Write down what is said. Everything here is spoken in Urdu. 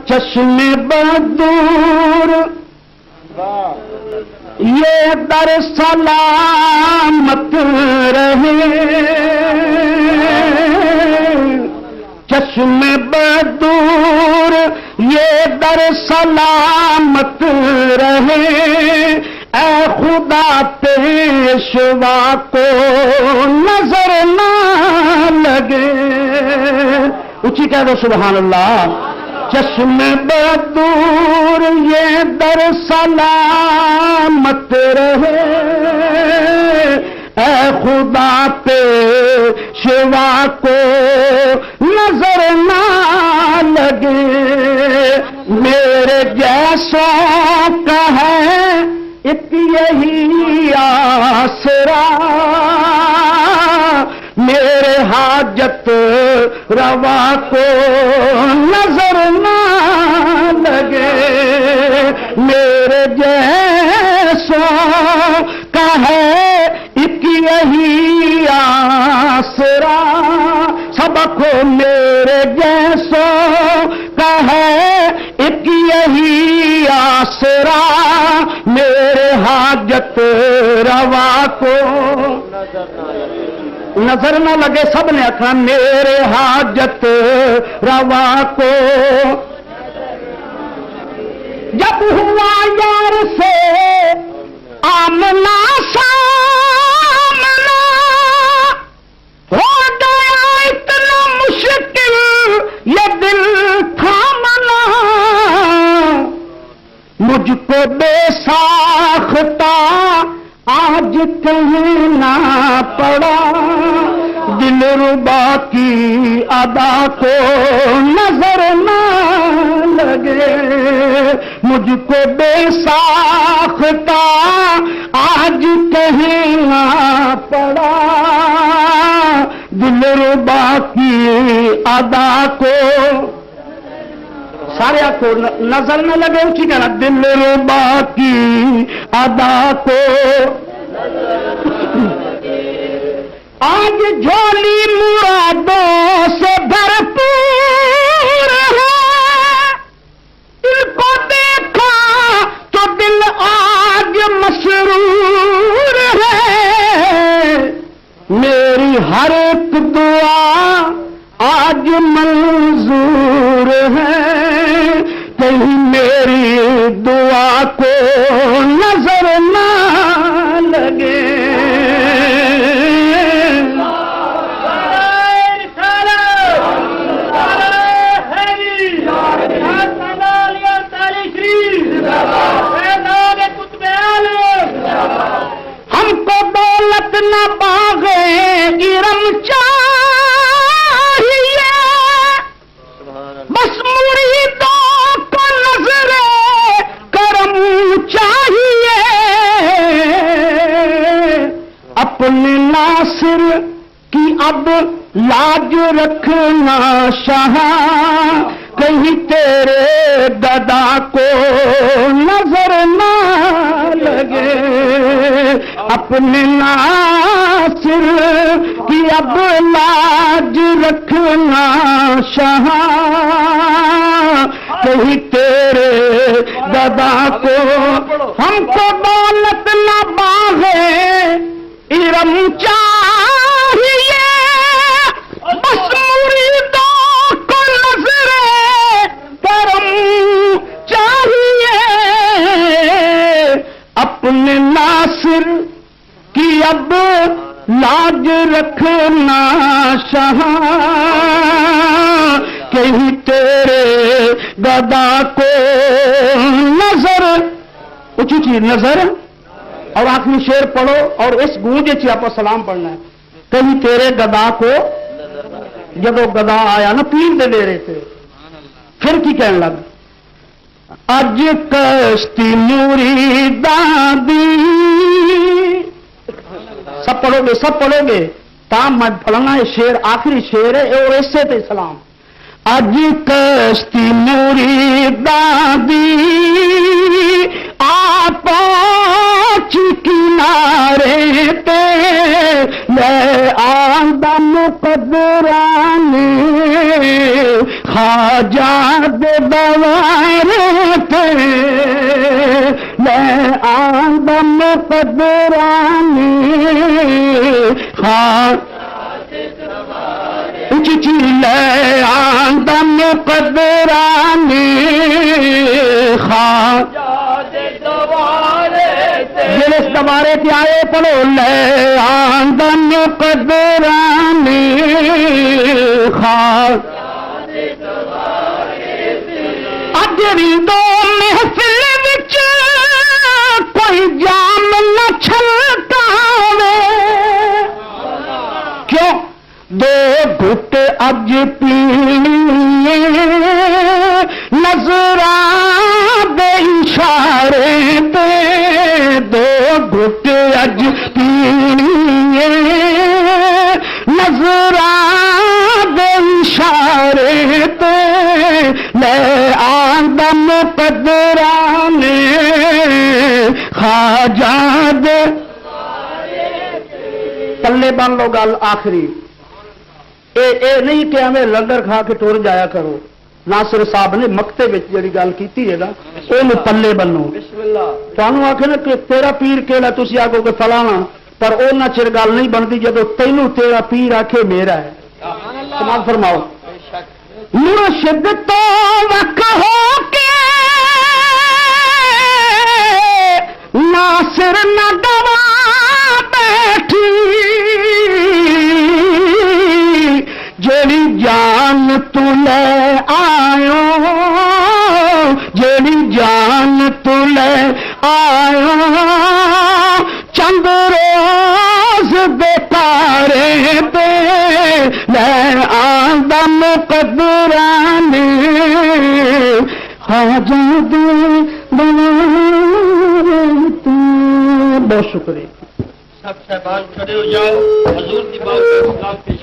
چشم بدور یہ در سلامت رہے، چشم بدور یہ در سلامت رہے، اے خدا پیشوا کو نظر نہ لگے. اونچی کہہ دو سبحان اللہ. چشم بدور یہ در سلامت رہے، اے خدا پیشوا کو نظر نہ لگے. میرے جیسوں کا ہے ایک یہی آسرا، میرے حاجت روا کو نظر نہ لگے. میرے جیسوں کا ہے ایک یہی آسرا، سبق میرے جیسوں کا ہے ایک یہی آسرا، میرے حاجت روا کو نظر نہ لگے. سب نے آخا میرے حاجت روا کو. جب ہوا یار سے آمنا سامنا، ہو گیا اتنا مشکل یہ دل تھامنا، مجھ کو بے ساختہ آج کہنا پڑا، دل ربا کی ادا کو نظر نہ لگے. مجھ کو بے ساختہ آج کہنا پڑا، دل ربا کی ادا کو. سارے کو نظر نہ لگے. اونچی کہنا دل ربا کی ادا کو. آج جھولی مرادوں سے بھرپور ہے، دل کو دیکھا تو دل آج مسرور ہے. میری ہر ایک دعا آج منظور ہے، کہیں میری دعا کو نظر نہ لگے. ہم کو دولت نہ باغے ارم چاہیے، بس مریدوں کو نظر کرم چاہیے. اپنے ناصر کی اب لاج رکھنا شاہ، کہیں تیرے گدا کو نظر نہ لگے. اپنے ناصر کی اب لاج رکھنا شاہ، کہیں تیرے گدا کو. ہم کو دولت نہ باغے ارم چاہیے، بس مریدوں کو نظر کرم چاہیے. اپنے ناصر کی اب لاج رکھنا شاہ، کہیں تیرے گدا کو نظر. اچھی چیز نظر. اور آخری شعر پڑھو اور اس گونج چ آپ سلام پڑھنا ہے. کہیں تیرے گدا کو، جب وہ گدا آیا نا پیر دے ڈیرے سے، پھر کی کہنے لگا اج کشتی مریداں دی. سب پڑھو گے سب پڑھو گے تام میں پڑھنا. یہ شعر آخری شعر ہے اور اس سے تے سلام. اج کشتی مریداں دی آ پہنچ کنارے تے، لے آندا مقدران خواجہ دے دوارے تے لے آندا مقدرانی چچی لے آندا مقدرانی جڑے اس دوارے تے آئے پڑھو لے آندا مقدرانی اج دو محفل وچ کوئی جام نہ چھلکاوے کیوں دو گھٹ اج پینی نظراں دے اشارے تے دو گھٹ اج پینی نظراں دے اشارے تے لے آندا مقدرانے خواجہ دے پلے بن لو گل آخری اے نہیں کہ ہمیں لنگر کھا کے ٹور جایا کرو ناصر صاحب نے مکتے وچ جڑی گل کیتی ہے نا اونوں پلے بنو تانوں آکھے نا کہ تیرا پیر کیڑا تسی آکھو کہ فلانا پر اوناں چر گل نہیں بنتی جدو تینوں تیرا پیر آکھے میرا ہے سماعت فرماؤ مرشد تو وقت ہو کے ناصر نہ گوا بیٹھی جیڑی جان تو لے آئو جیڑی جان تو لے آئو چند روز بیکارے پہ لے آندا مقدرانی خواجہ دے دوارے تے بہت شکریہ سب صاحبان کھڑے ہو جاؤ حضور کی بات